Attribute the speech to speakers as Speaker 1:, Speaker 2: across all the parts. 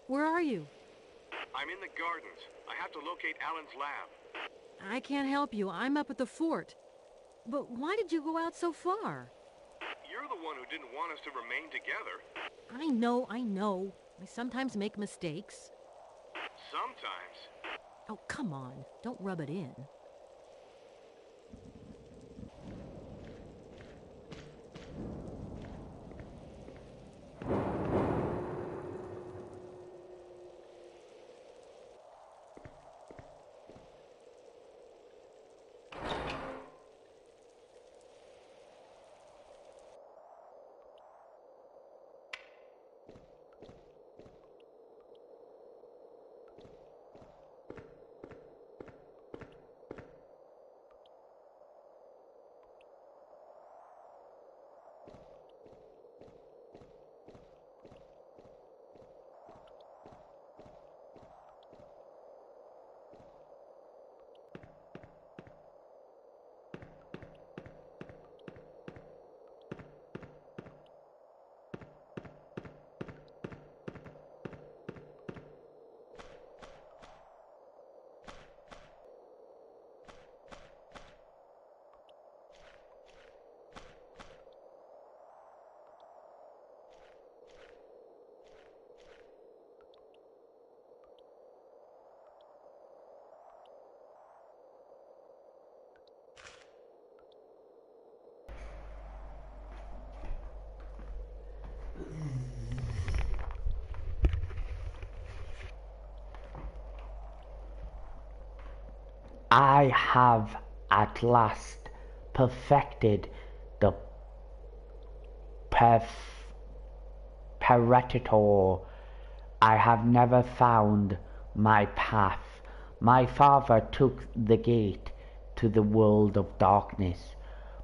Speaker 1: Where are you?
Speaker 2: I'm in the gardens. I have to locate Alan's lab.
Speaker 1: I can't help you. I'm up at the fort. But why did you go out so far?
Speaker 2: You're the one who didn't want us to remain together.
Speaker 1: I know. I sometimes make mistakes.
Speaker 2: Sometimes.
Speaker 1: Oh, come on. Don't rub it in.
Speaker 3: I have at last perfected the Paretitor. I have never found my path. My father took the gate to the world of darkness,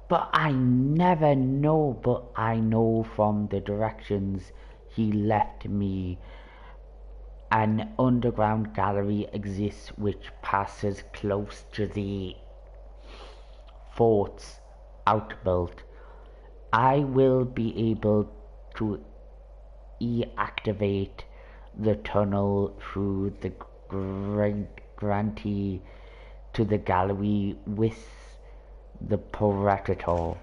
Speaker 3: but I never know, but I know from the directions he left me. An underground gallery exists which passes close to the forts outbuilt. I will be able to deactivate the tunnel through the grantee to the gallery with the Predator.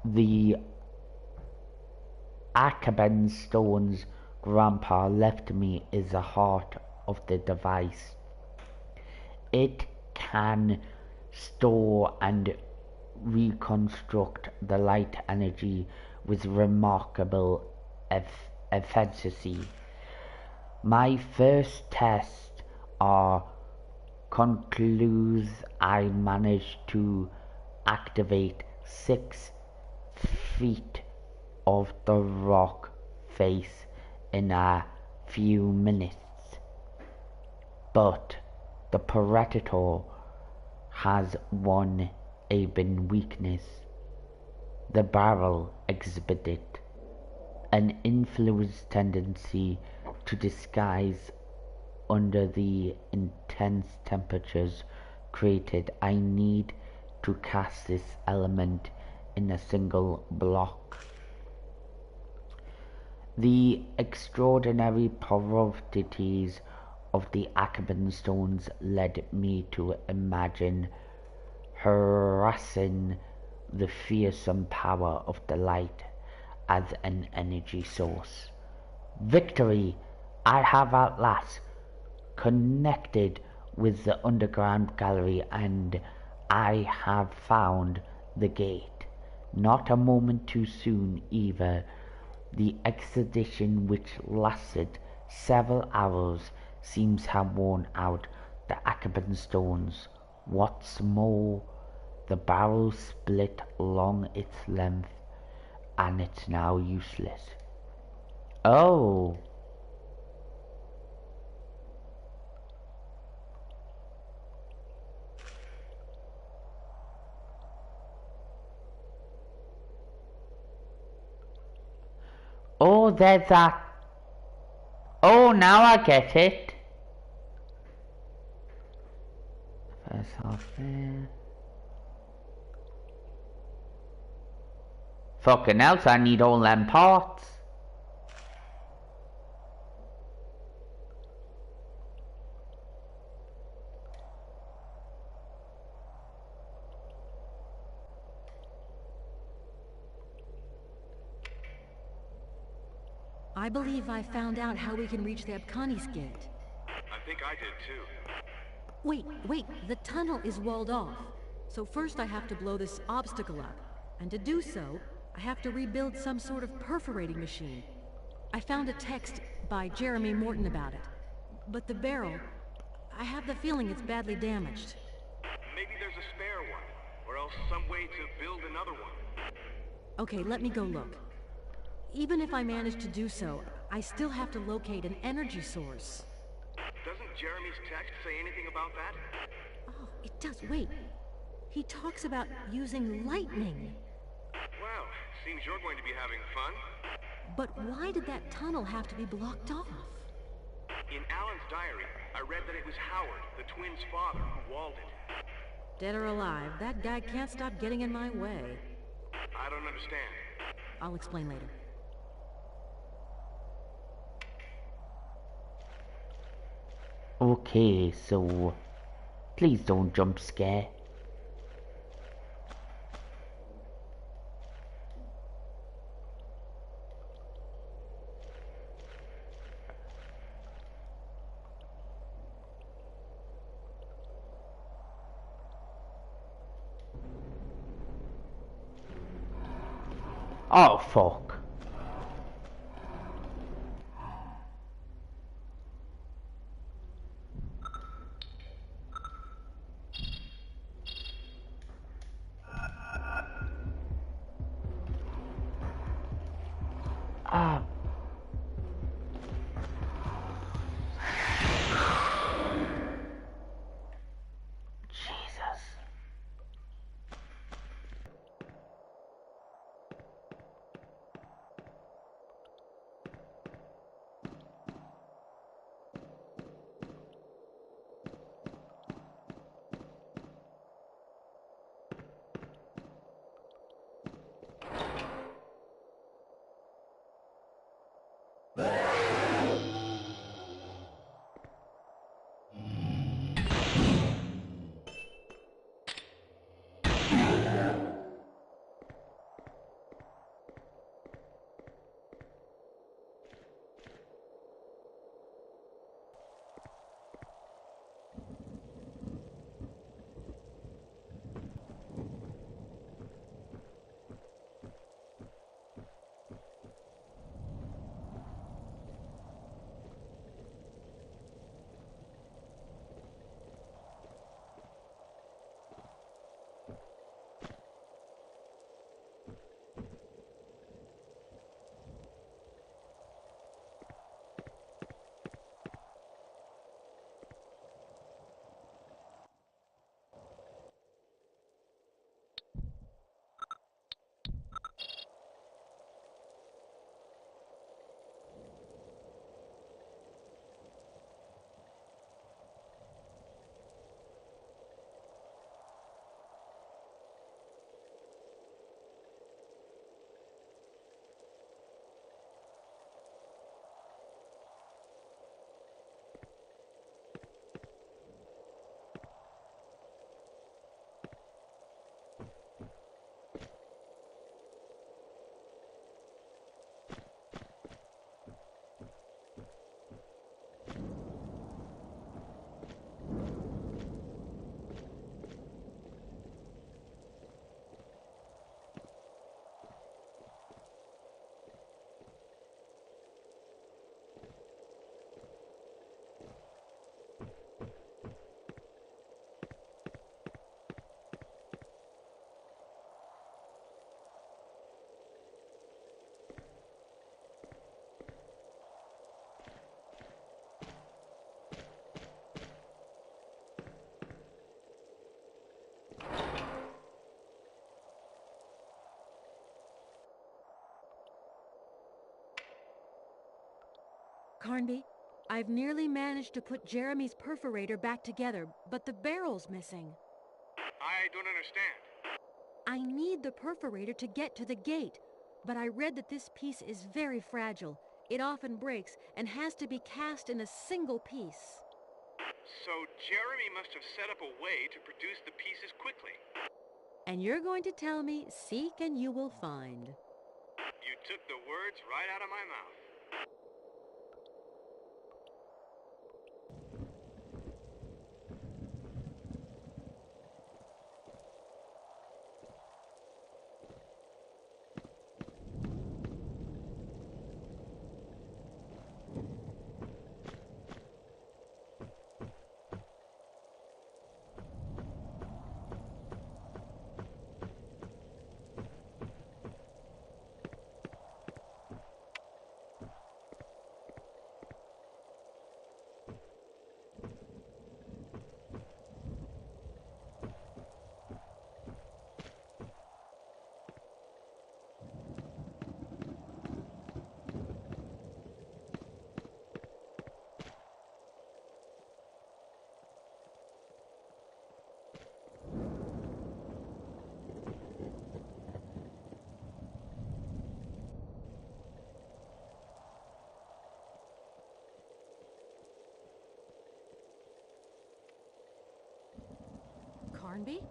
Speaker 3: The Acaban stones Grandpa left me is the heart of the device. It can store and reconstruct the light energy with remarkable efficiency. My first tests are concludes I managed to activate 6 feet of the rock face in a few minutes. But the Predator has one Aben weakness. The barrel exhibited an influence tendency to disguise under the intense temperatures created. I need to cast this element in a single block. The extraordinary properties of the Acaban stones led me to imagine harassing the fearsome power of the light as an energy source. Victory! I have at last connected with the underground gallery and I have found the gate. Not a moment too soon either. The expedition, which lasted several hours, seems to have worn out the Acaban stones. What's more, the barrel split along its length and it's now useless. Oh! Oh, there's that. Oh, now I get it. First half there. Fucking else, I need all them parts.
Speaker 1: I believe I found out how we can reach the Abkhani's gate.
Speaker 2: I think I did too.
Speaker 1: Wait, the tunnel is walled off. So first I have to blow this obstacle up. And to do so, I have to rebuild some sort of perforating machine. I found a text by Jeremy Morton about it. But the barrel, I have the feeling it's badly damaged.
Speaker 2: Maybe there's a spare one, or else some way to build another one.
Speaker 1: Okay, let me go look. Even if I manage to do so, I still have to locate an energy source.
Speaker 2: Doesn't Jeremy's text say anything about that?
Speaker 1: Oh, it does. Wait. He talks about using lightning.
Speaker 2: Well, seems you're going to be having fun.
Speaker 1: But why did that tunnel have to be blocked off?
Speaker 2: In Alan's diary, I read that it was Howard, the twins' father, who walled it.
Speaker 1: Dead or alive, that guy can't stop getting in my way.
Speaker 2: I don't understand.
Speaker 1: I'll explain later.
Speaker 3: Okay, so please don't jump scare. Oh fuck. Ah. Jesus.
Speaker 1: Carnby, I've nearly managed to put Jeremy's perforator back together, but the barrel's missing.
Speaker 2: I don't understand.
Speaker 1: I need the perforator to get to the gate, but I read that this piece is very fragile. It often breaks and has to be cast in a single piece.
Speaker 2: So Jeremy must have set up a way to produce the pieces quickly.
Speaker 1: And you're going to tell me, seek and you will find.
Speaker 2: You took the words right out of my mouth.
Speaker 1: Hornby?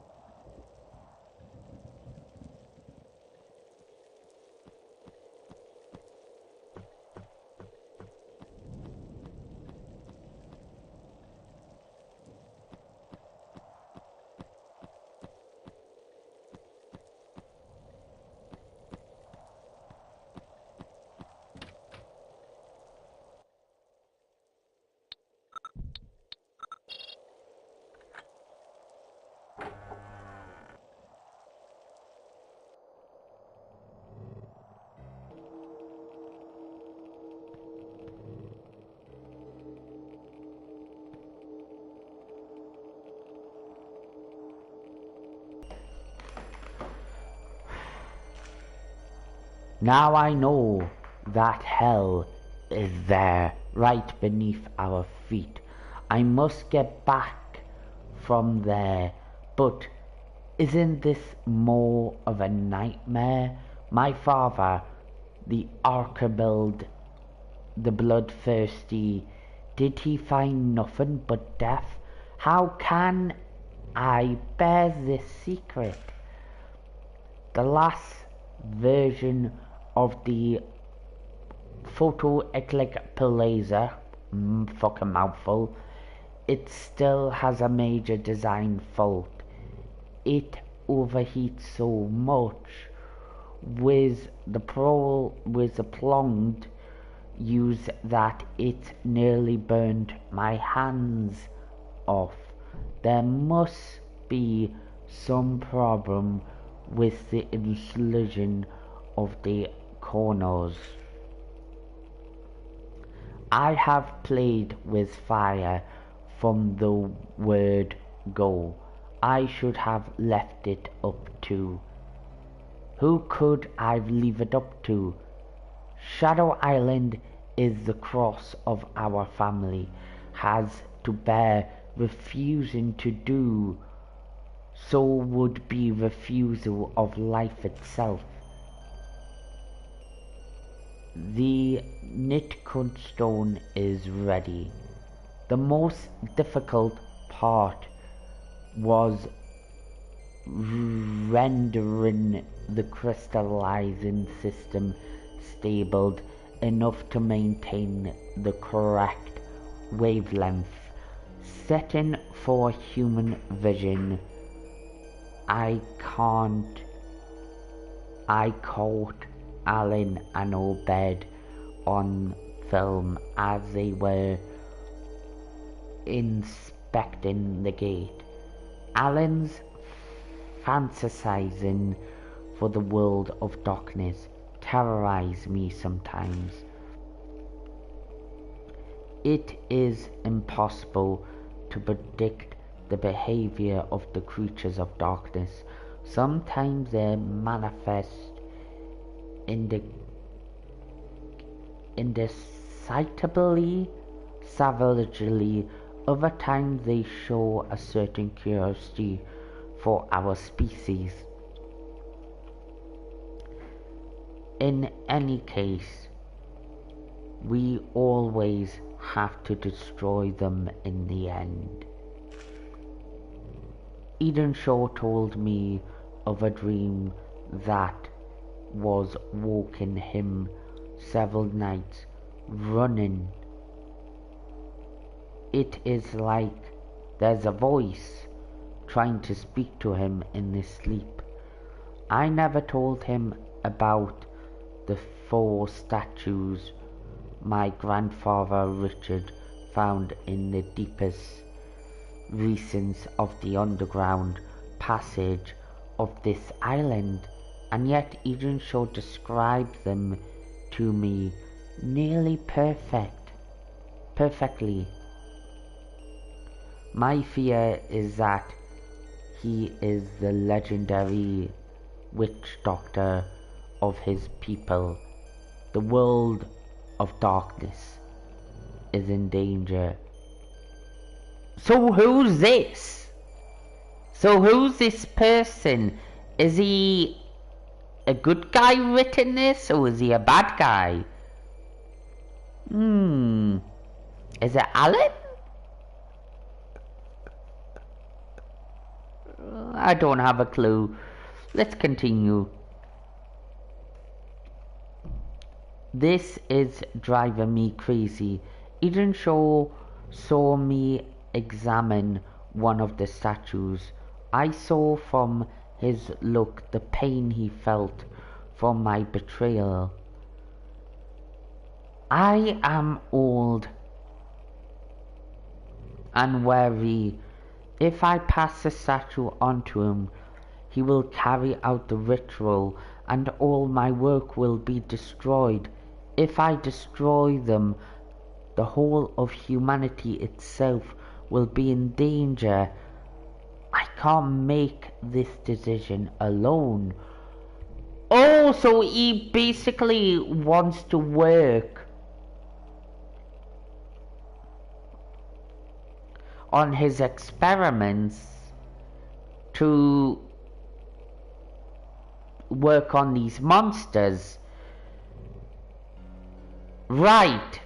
Speaker 3: Now I know that hell is there, right beneath our feet. I must get back from there, but isn't this more of a nightmare? My father, the Archibald, the bloodthirsty, did he find nothing but death? How can I bear this secret? The last version of the photoelectrolyzer, fucking mouthful, it still has a major design fault. It overheats so much with the prolonged use that it nearly burned my hands off. There must be some problem with the insulation of the corners. I have played with fire from the word go. I should have left it up to. Who could I leave it up to? Shadow Island is the cross of our family, has to bear. Refusing to do so would be refusal of life itself. The knit-cut stone is ready. The most difficult part was rendering the crystallizing system stable enough to maintain the correct wavelength. Setting for human vision, I caught Aline and Obed on film as they were inspecting the gate. Aline's fantasizing for the world of darkness terrorized me sometimes. It is impossible to predict the behavior of the creatures of darkness. Sometimes they manifest indecisibly, savagely. Other times they show a certain curiosity for our species. In any case, we always have to destroy them in the end. Eden Shaw told me of a dream that was woken him several nights running. It is like there's a voice trying to speak to him in his sleep. I never told him about the 4 statues my grandfather Richard found in the deepest recesses of the underground passage of this island, and yet Eden Shaw described them to me nearly perfectly. My fear is that he is the legendary witch doctor of his people. The world of darkness is in danger. So who's this? So who's this person? Is he a good guy written this, or is he a bad guy? Is it Alan? I don't have a clue. Let's continue. This is driving me crazy. Eden saw me examine one of the statues. I saw from his look the pain he felt from my betrayal. I am old and weary. If I pass the statue on to him, he will carry out the ritual and all my work will be destroyed. If I destroy them, the whole of humanity itself will be in danger. I can't make this decision alone. Oh, so he basically wants to work on his experiments to work on these monsters. Right.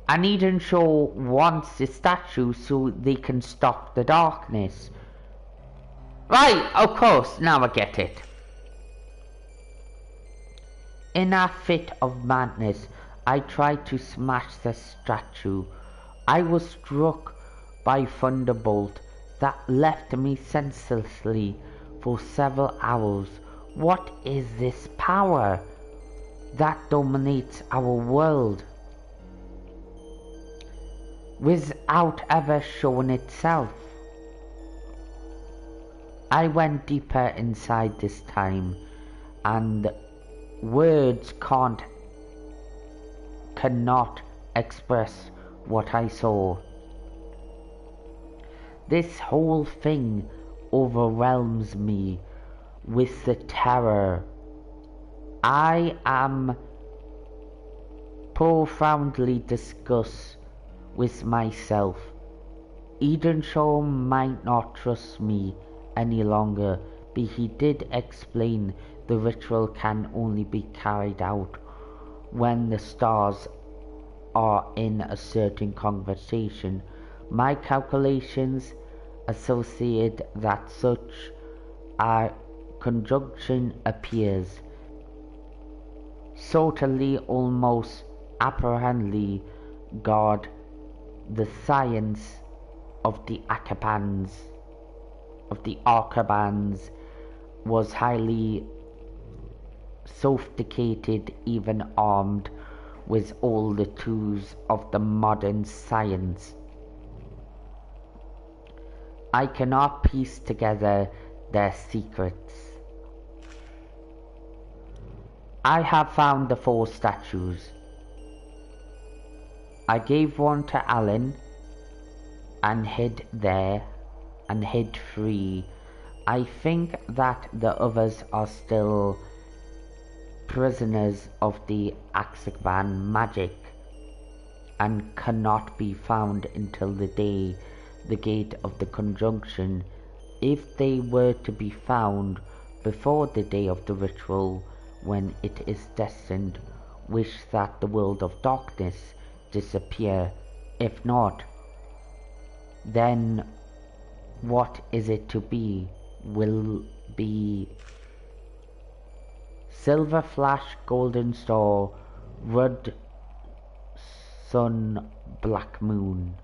Speaker 3: And Eden Shaw wants the statue so they can stop the darkness. Right, of course, now I get it. In a fit of madness, I tried to smash the statue. I was struck by thunderbolt that left me senselessly for several hours. What is this power that dominates our world without ever showing itself? I went deeper inside this time, and words cannot express what I saw. This whole thing overwhelms me with the terror. I am profoundly disgusted with myself. Eden Shaw might not trust me any longer, but he did explain the ritual can only be carried out when the stars are in a certain conversation. My calculations associate that such a conjunction appears certainly almost apparently God, the science of the Arcabans was highly sophisticated, even armed with all the tools of the modern science. I cannot piece together their secrets. I have found the 4 statues. I gave one to Aline and hid 3. I think that the others are still prisoners of the Azkaban magic and cannot be found until the gate of the conjunction. If they were to be found before the day of the ritual, when it is destined, wish that the world of darkness disappear. If not, then what is it to be? Will be silver flash, golden star, red sun, black moon.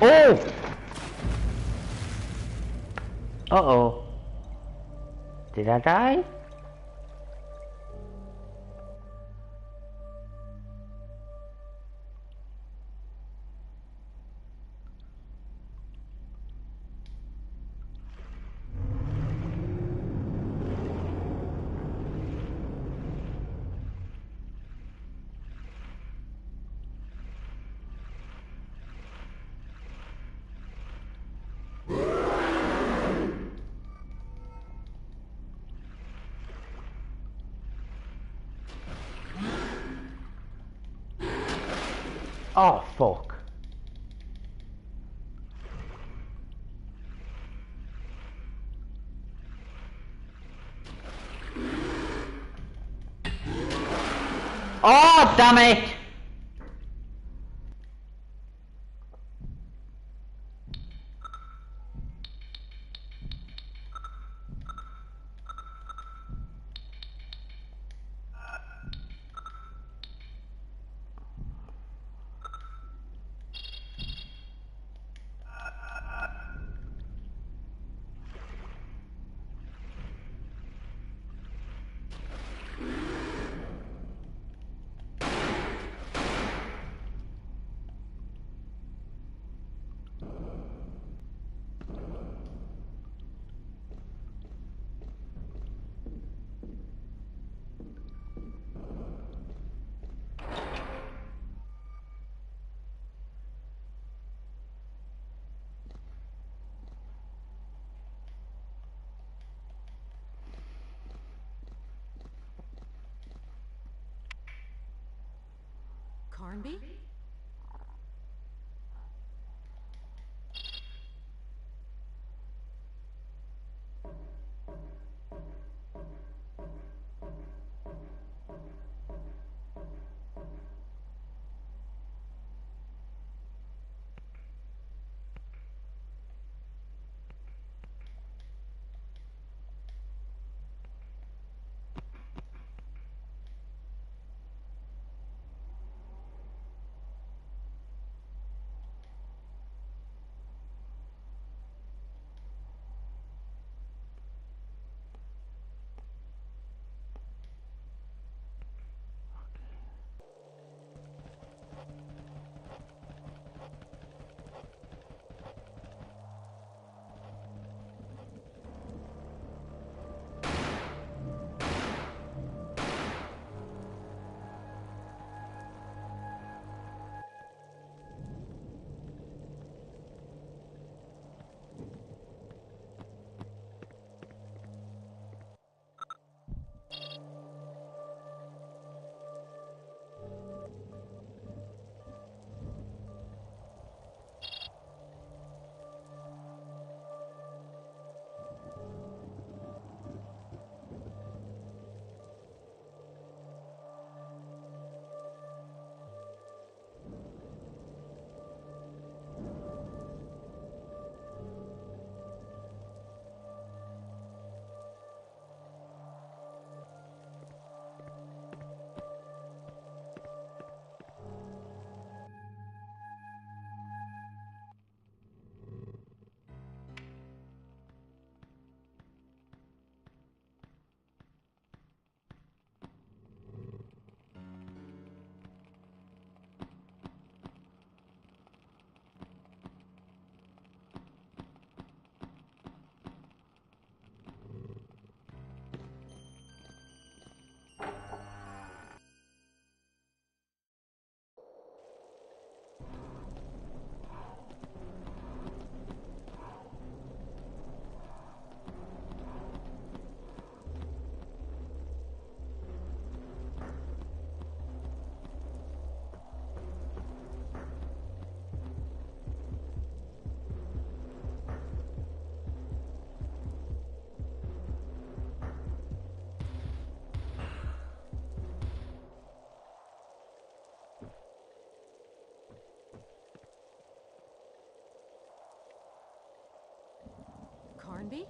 Speaker 3: Oh! Uh-oh. Did I die? Oh, fuck. Oh, damn it!
Speaker 1: Carnby? Carnby?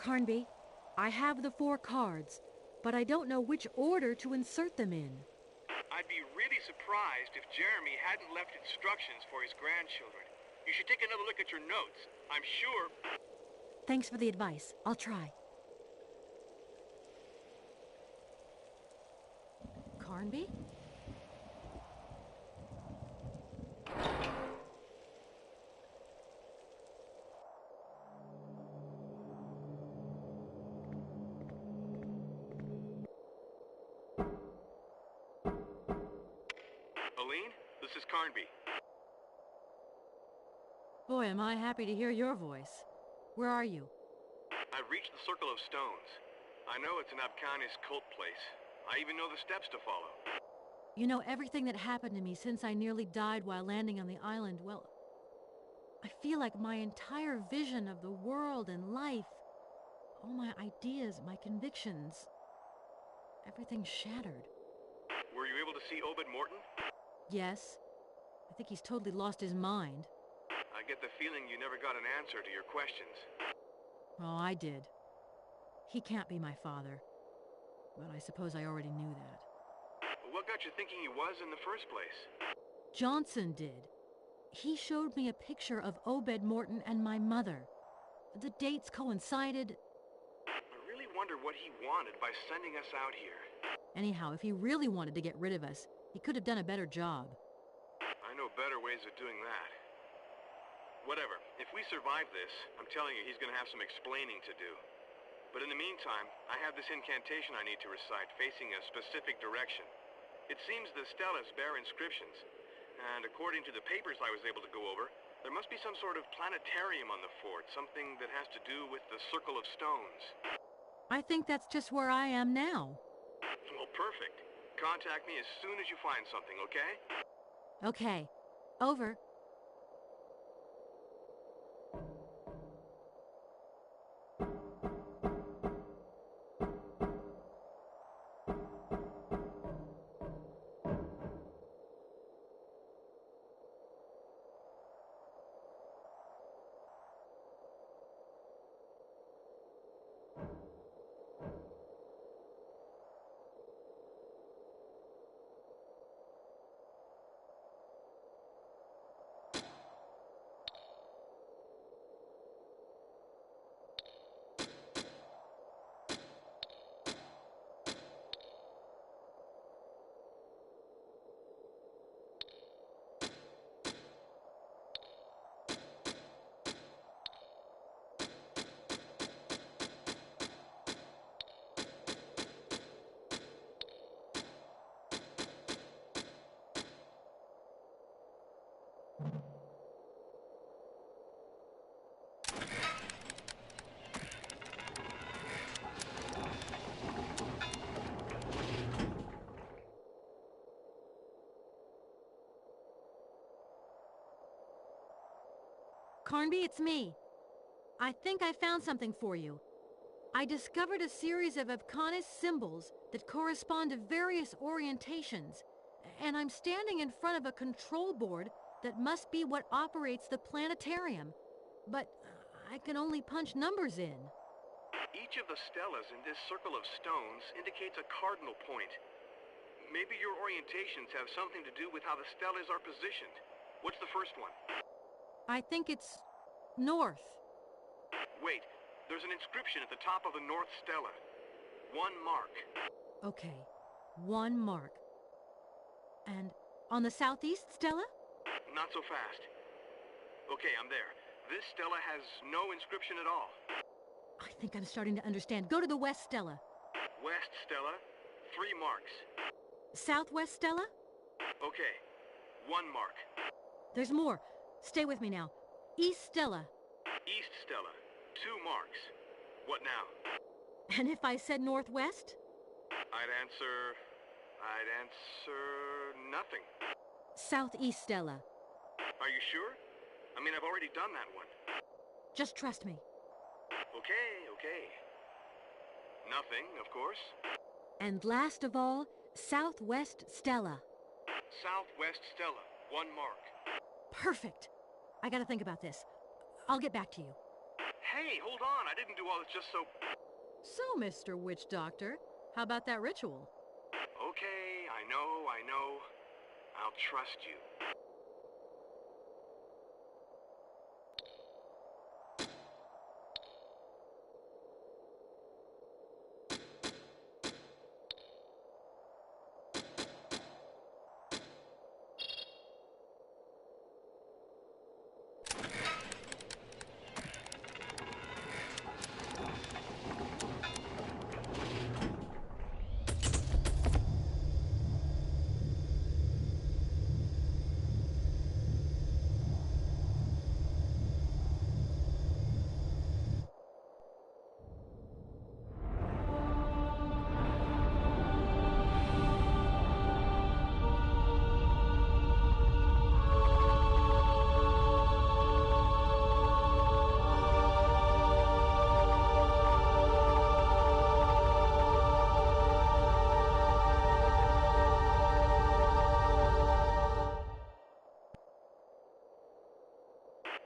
Speaker 1: Carnby, I have the 4 cards, but I don't know which order to insert them in.
Speaker 2: I'd be really surprised if Jeremy hadn't left instructions for his grandchildren. You should take another look at your notes. I'm sure...
Speaker 1: Thanks for the advice. I'll try. Carnby?
Speaker 2: Aline, this is Carnby.
Speaker 1: Boy, am I happy to hear your voice. Where are you?
Speaker 2: I've reached the Circle of Stones. I know it's an Abkhanis cult place. I even know the steps to follow.
Speaker 1: You know, everything that happened to me since I nearly died while landing on the island, well, I feel like my entire vision of the world and life, all my ideas, my convictions, everything's shattered.
Speaker 2: Were you able to see Obed Morton?
Speaker 1: Yes, I think he's totally lost his mind.
Speaker 2: I get the feeling you never got an answer to your questions.
Speaker 1: Oh, I did. He can't be my father. But I suppose I already knew that.
Speaker 2: What got you thinking he was in the first place?
Speaker 1: Johnson did. He showed me a picture of Obed Morton and my mother. The dates coincided.
Speaker 2: I really wonder what he wanted by sending us out here.
Speaker 1: Anyhow, if he really wanted to get rid of us, he could have done a better job.
Speaker 2: I know better ways of doing that. Whatever. If we survive this, I'm telling you, he's going to have some explaining to do. But in the meantime, I have this incantation I need to recite, facing a specific direction. It seems the stelas bear inscriptions, and according to the papers I was able to go over, there must be some sort of planetarium on the fort, something that has to do with the Circle of Stones.
Speaker 1: I think that's just where I am now.
Speaker 2: Well, perfect. Contact me as soon as you find something, okay?
Speaker 1: Okay. Over. Carnby, it's me. I think I found something for you. I discovered a series of Abkhanis symbols that correspond to various orientations, and I'm standing in front of a control board that must be what operates the planetarium, but I can only punch numbers in.
Speaker 2: Each of the stelas in this Circle of Stones indicates a cardinal point. Maybe your orientations have something to do with how the stelas are positioned. What's the first one?
Speaker 1: I think it's north.
Speaker 2: Wait, there's an inscription at the top of the North Stela. 1 mark.
Speaker 1: Okay, 1 mark. And on the southeast Stella?
Speaker 2: Not so fast. Okay, I'm there. This Stela has no inscription at all.
Speaker 1: I think I'm starting to understand. Go to the west Stella.
Speaker 2: West Stela, 3 marks.
Speaker 1: Southwest Stella?
Speaker 2: Okay, 1 mark.
Speaker 1: There's more. Stay with me now. East Stella.
Speaker 2: East Stela, 2 marks. What now?
Speaker 1: And if I said northwest?
Speaker 2: I'd answer nothing.
Speaker 1: Southeast Stella.
Speaker 2: Are you sure? I mean, I've already done that one.
Speaker 1: Just trust me.
Speaker 2: Okay. Nothing, of course.
Speaker 1: And last of all, Southwest Stella.
Speaker 2: Southwest Stela, 1 mark.
Speaker 1: Perfect. I gotta think about this. I'll get back to you.
Speaker 2: Hey, hold on. I didn't do all this just so...
Speaker 1: So, Mr. Witch Doctor, how about that ritual?
Speaker 2: Okay, I know. I'll trust you.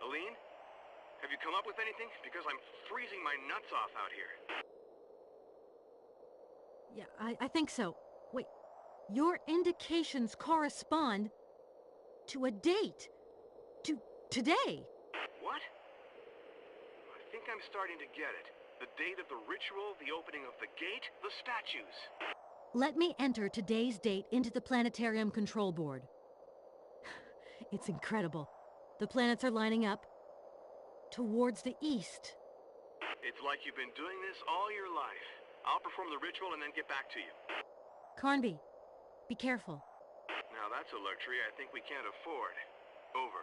Speaker 2: Aline? Have you come up with anything? Because I'm freezing my nuts off out here.
Speaker 1: Yeah, I think so. Wait, your indications correspond to a date. To today.
Speaker 2: What? I think I'm starting to get it. The date of the ritual, the opening of the gate, the statues.
Speaker 1: Let me enter today's date into the planetarium control board. It's incredible. The planets are lining up towards the east.
Speaker 2: It's like you've been doing this all your life. I'll perform the ritual and then get back to you.
Speaker 1: Carnby, be careful.
Speaker 2: Now that's a luxury I think we can't afford. Over.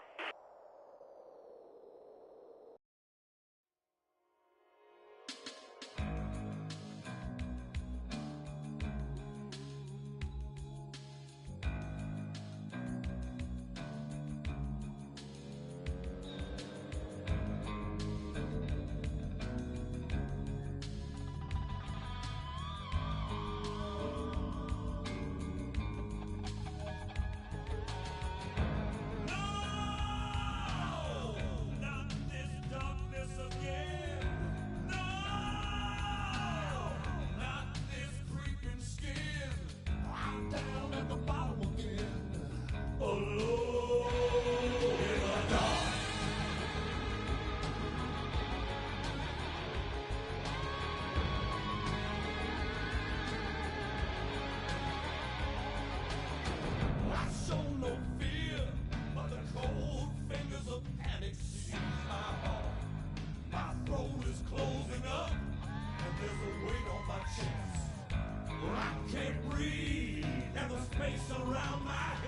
Speaker 4: I can't breathe, and the space around my head